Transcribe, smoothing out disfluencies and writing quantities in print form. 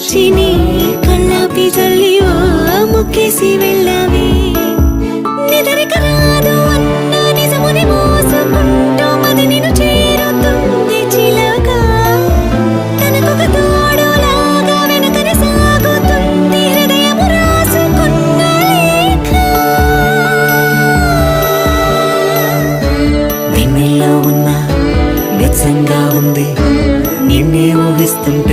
వచ్చి నీ కళ్ళాపి జల్లి ముక్కేసి వెళ్ళావే నిదరిక రాదు అన్న నిజముని మోసుకుంటూ మది నిన్ను చేరుతుంది చిలక తనకొక తోడులాగా వెనకనే సాగుతుంది హృదయము రాసుకున్న లేఖ వెన్నెల్లో ఉన్న వెచ్చంగా ఉంది నిన్నే ఊహిస్తుంటే